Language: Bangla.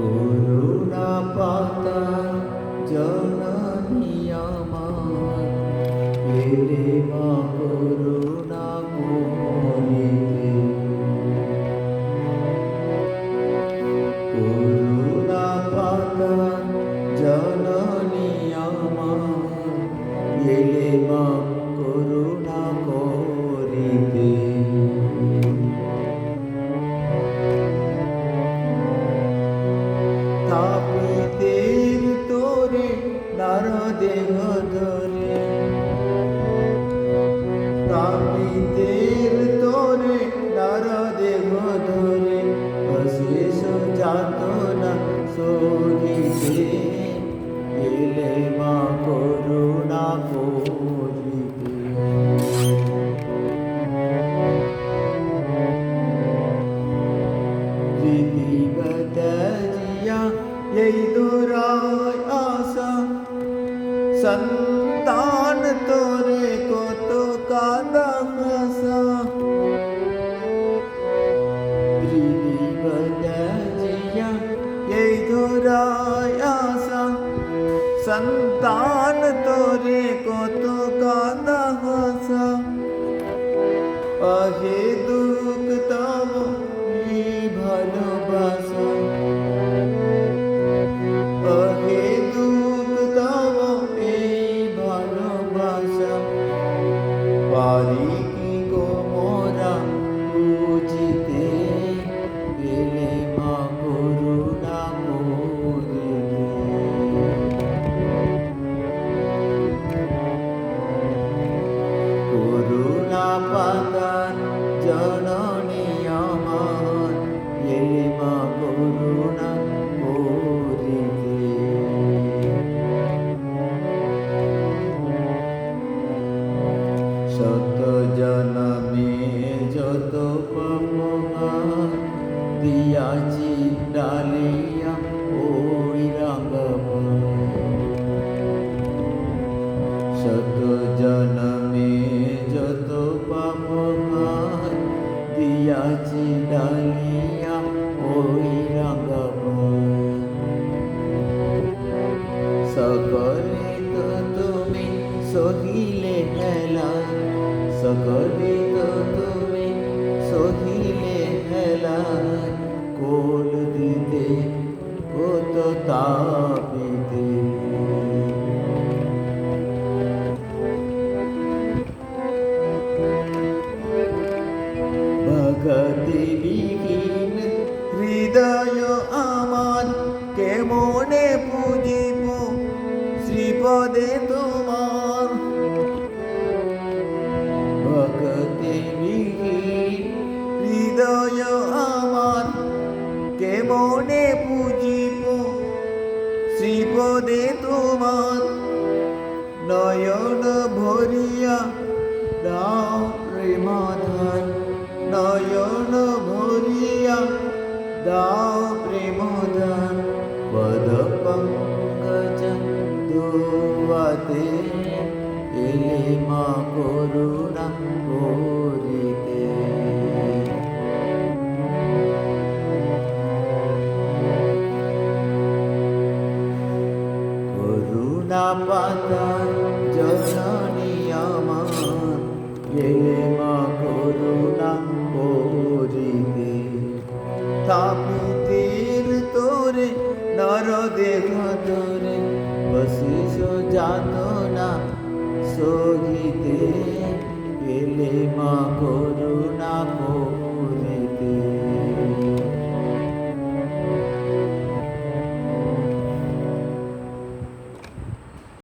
করুণা পাতা জননী আমার, এলে মা করুণা করিতে। করুণা পাতা জননী আমার, এলে মা করুণা করিতে। তাপিতের তোরে নারদেহ ধরে, তাপিতের তোরে নারদেহ ধরে, অশেষ যাতনা সহিতে, এলে মা করুণা করিতে। এই দোরায় আশা, সন্তান তোরে কত কাঁদা ভাষা। এই দোরায় আশা, সন্তান তোরে কত কাঁদা ভাষা। আহে দুঃখ তব ভালোবাসা, আহে দুঃখ তব এই ভালোবাসা। পারি কি গো মোরা বুঝিতে, এলে মা করুণা করিতে। করুণা পাতার জননী আমার, এলে মা করুণা করিতে। শত জনমে যত পাপ দিয়াছি ডালিয়া ওই রাঙ্গা। শত জনমে যত পাপ দিয়াছি ডালিয়া ওই রাঙ্গা। সকলে তো তুমি সহিলে হেলা, সকলে তো তুমি সহিলে হেলা। কোল দিতে কত তাপিতে, ভগতি বিহীন হৃদয় আমার, কেমনে পুজিব শ্রীপদে তোমার। ভগতি বিহীন হৃদয় আমার, কেমনে পুজিব শ্রীপদে তোমার। নয়ন ভরিয়া দাও প্রেমধান, নয়ন ভরিয়া দাও প্রেমধান। পদ পঙ্কজ দুয়াতে, এলে মা করুণা করিতে। করুণা পাতা জননী আমার, এলে মা করুণা করিতে। তাপিতের তোরে নরদেহ ধরে, অশেষ যাতনা সহিতে, এলে মা করুণা করিতে।